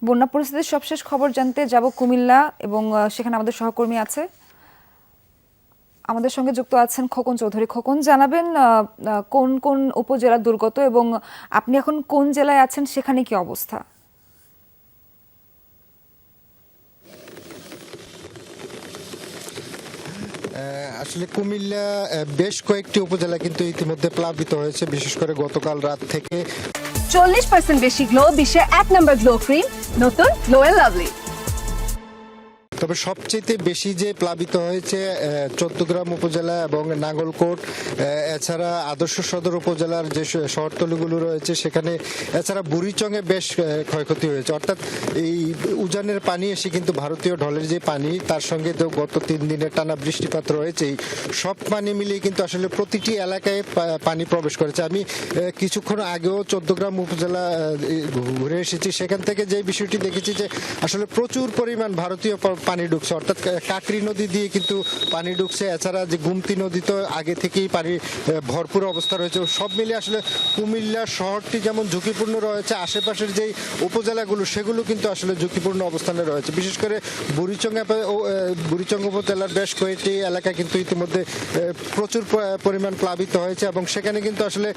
বন্যা পরিস্থিতির সবশেষ খবর জানতে যাব কুমিল্লা এবং সেখানে আমাদের সহকর্মী আছে, আমাদের সঙ্গে যুক্ত আছেন খোকন চৌধুরী। খোকন, জানাবেন কোন কোন উপজেলা দুর্গত এবং আপনি এখন কোন জেলায় আছেন, সেখানে কি অবস্থা? আসলে কুমিল্লা বেশ কয়েকটি উপজেলা কিন্তু ইতিমধ্যে প্লাবিত হয়েছে, বিশেষ করে গতকাল রাত থেকে। 40% বেশি গ্লো, বিশ্বের 1 নম্বর গ্লো ক্রিম, নতুন গ্লো এন্ড লাভলি। তবে সবচেয়ে বেশি যে প্লাবিত হয়েছে চৌদ্দগ্রাম উপজেলা এবং নাঙ্গলকোট, এছাড়া আদর্শ সদর উপজেলার যে শহরতলিগুলো রয়েছে সেখানে, এছাড়া বুড়িচংয়ে বেশ ক্ষয়ক্ষতি হয়েছে। অর্থাৎ এই উজানের পানি এসে কিন্তু ভারতীয় ঢলের যে পানি, তার সঙ্গে তো গত 3 দিনের টানা বৃষ্টিপাত রয়েছেই, সব পানি মিলিয়ে কিন্তু আসলে প্রতিটি এলাকায় পানি প্রবেশ করেছে। আমি কিছুক্ষণ আগেও চৌদ্দগ্রাম উপজেলা ঘুরে এসেছি, সেখান থেকে যে বিষয়টি দেখেছি যে আসলে প্রচুর পরিমাণ ভারতীয় পানি ঢুকছে, অর্থাৎ কাকরি নদী দিয়ে কিন্তু পানি ঢুকছে। এছাড়া যে গুমতি নদী তো আগে থেকেই পানি ভরপুর অবস্থা রয়েছে। সব মিলে আসলে কুমিল্লা শহরটি যেমন ঝুঁকিপূর্ণ রয়েছে, আশেপাশের যেই উপজেলাগুলো সেগুলো কিন্তু আসলে ঝুঁকিপূর্ণ অবস্থানে রয়েছে। বিশেষ করে বুড়িচং উপজেলার বেশ কয়েকটি এলাকা কিন্তু ইতিমধ্যে প্রচুর পরিমাণ প্লাবিত হয়েছে এবং সেখানে কিন্তু আসলে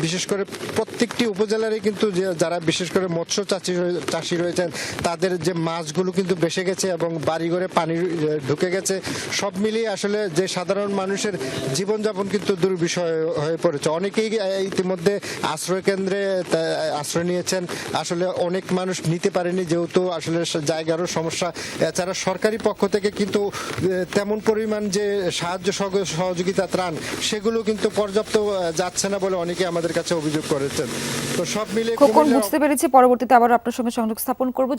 বিশেষ করে প্রত্যেকটি উপজেলারই কিন্তু যারা বিশেষ করে মৎস্য চাষি রয়েছেন, তাদের যে মাছগুলো কিন্তু ভেসে গেছে এবং বাড়িঘরে পানি ঢুকে গেছে। সব মিলিয়ে আসলে যে সাধারণ মানুষের জীবনযাপন কিন্তু দুর্বিষহ হয়ে পড়েছে। অনেকেই ইতিমধ্যে আশ্রয় কেন্দ্রে আশ্রয় নিয়েছেন, আসলে অনেক মানুষ নিতে পারেনি যেহেতু আসলে জায়গারও সমস্যা। এছাড়া সরকারি পক্ষ থেকে কিন্তু তেমন পরিমাণ যে সাহায্য সহযোগিতা ত্রাণ, সেগুলো কিন্তু পর্যাপ্ত যাচ্ছে না বলে অনেকে আমাদের কাছে অভিযোগ করেছেন। তো সব মিলিয়ে খোকন, বুঝতে পেরেছি। পরবর্তীতে আবার আপনার সঙ্গে সংযোগ স্থাপন করব।